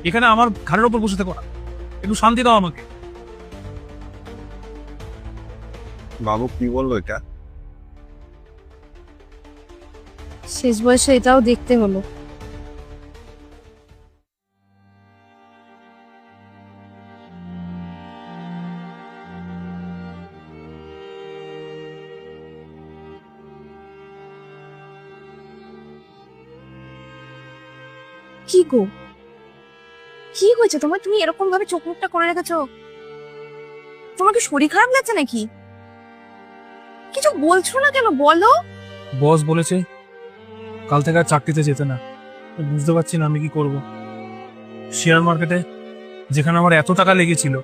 এখানে আমার ঘাড়ের ওপর বসে থেকো না, একটু শান্তি দাও আমাকে। বাবু কি বললো এটা? শেষ বয়সে এটাও দেখতে হলো। কি গো, কি হয়েছে তোমার? তুমি এরকম ভাবে চোখ মুখটা করে রেখেছো, তোমার কি শরীর খারাপ লাগছে নাকি? কিছু বলছো না কেন, বলো। বস বলেছে কাল থেকে আর চাকরিতে যেতে না। বুঝতে পারছি না আমি কি করব। শেয়ার মার্কেটে যেখানে আমার এত টাকা লেগেছিল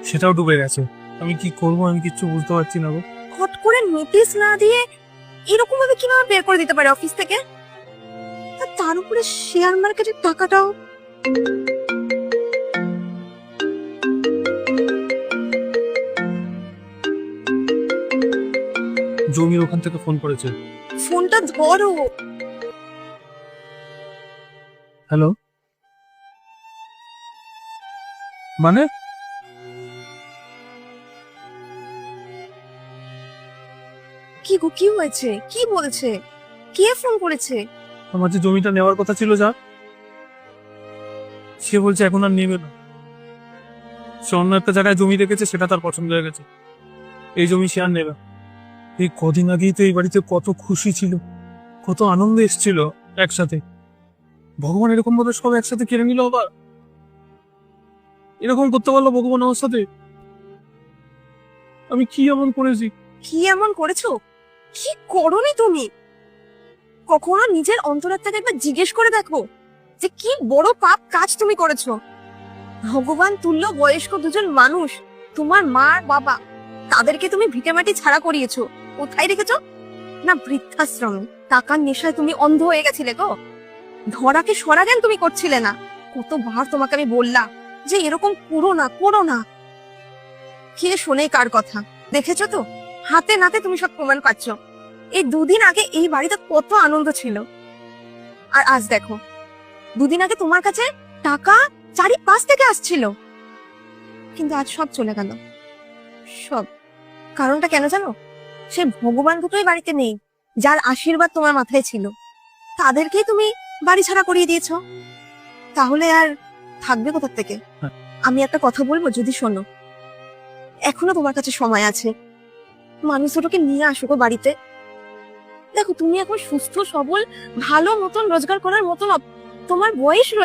সেটাও ডুবে গেছে। আমি কি করব, আমি কিচ্ছু বুঝতে পারছি না গো। হট করে নোটিশ না দিয়ে এরকম ভাবে কিভাবে বের করে দিতে পারে অফিস থেকে? আর তার উপরে শেয়ার মার্কেটের টাকাটাও। জমির ওখান থেকে ফোন করেছে। ফোনটা ধরো। হ্যালো, মানে কি গো, কি হয়েছে? কি বলছে? কে ফোন করেছে? আমার যে জমিটা নেওয়ার কথা ছিল যা, সে বলছে এখন আর নেবে না। সে অন্য একটা জায়গায় জমি রেখেছে, সেটা তার পছন্দ হয়ে গেছে, এই জমি সে আর নেবে না। এই কদিন আগেই তো এই বাড়িতে কত খুশি ছিল, কত আনন্দ এসেছিল একসাথে। ভগবান এরকম ভাবে সব একসাথে কেড়ে নিল আবার। এরকম করতে পারলো ভগবান আমার সাথে? আমি কি এমন করেছি? কি এমন করেছো? কি করোনি তুমি? কখনো নিজের অন্তরাত্মাকে একবার জিজ্ঞেস করে দেখো যে কি বড় পাপ কাজ তুমি করেছো। ভগবান তুল্য বয়স্ক দুজন মানুষ, তোমার মা আর বাবা, তাদেরকে তুমি ভিটেমাটি ছাড়া করিয়েছো। কোথায় রেখেছো? না বৃদ্ধাশ্রমে। টাকার নেশায় তুমি অন্ধ হয়ে গেছিলে গো। ধরাকে সরা জ্ঞান তুমি করছিলে না। কতবার তোমাকে আমি বললাম যে এরকম করো না, করো না। কে শোনে কার কথা? দেখেছো তো, হাতে নাতে তুমি সব প্রমাণ পাচ্ছ। এই দুদিন আগে এই বাড়িতে কত আনন্দ ছিল, আর আজ দেখো, দুদিন আগে তোমার কাছে টাকা চারিপাশ থেকে আসছিল, কিন্তু আজ সব চলে গেল। সব কারণটা কেন জানো? সে ভগবান দুটোই বাড়িতে নেই, যার আশীর্বাদ তোমার মাথায় ছিল, তাদেরকেই তুমি বাড়ি ছাড়া করিয়ে দিয়েছো। তাহলে আর থাকবে কোথা থেকে? হ্যাঁ। আমি একটা কথা বলবো, যদি শোনো, এখনো তোমার কাছে সময় আছে। মানুষ দুটোকে নিয়ে আসো গো বাড়িতে। দেখো, তুমি এখন সুস্থ সবল, ভালো মতন রোজগার করার মতন তোমার বয়স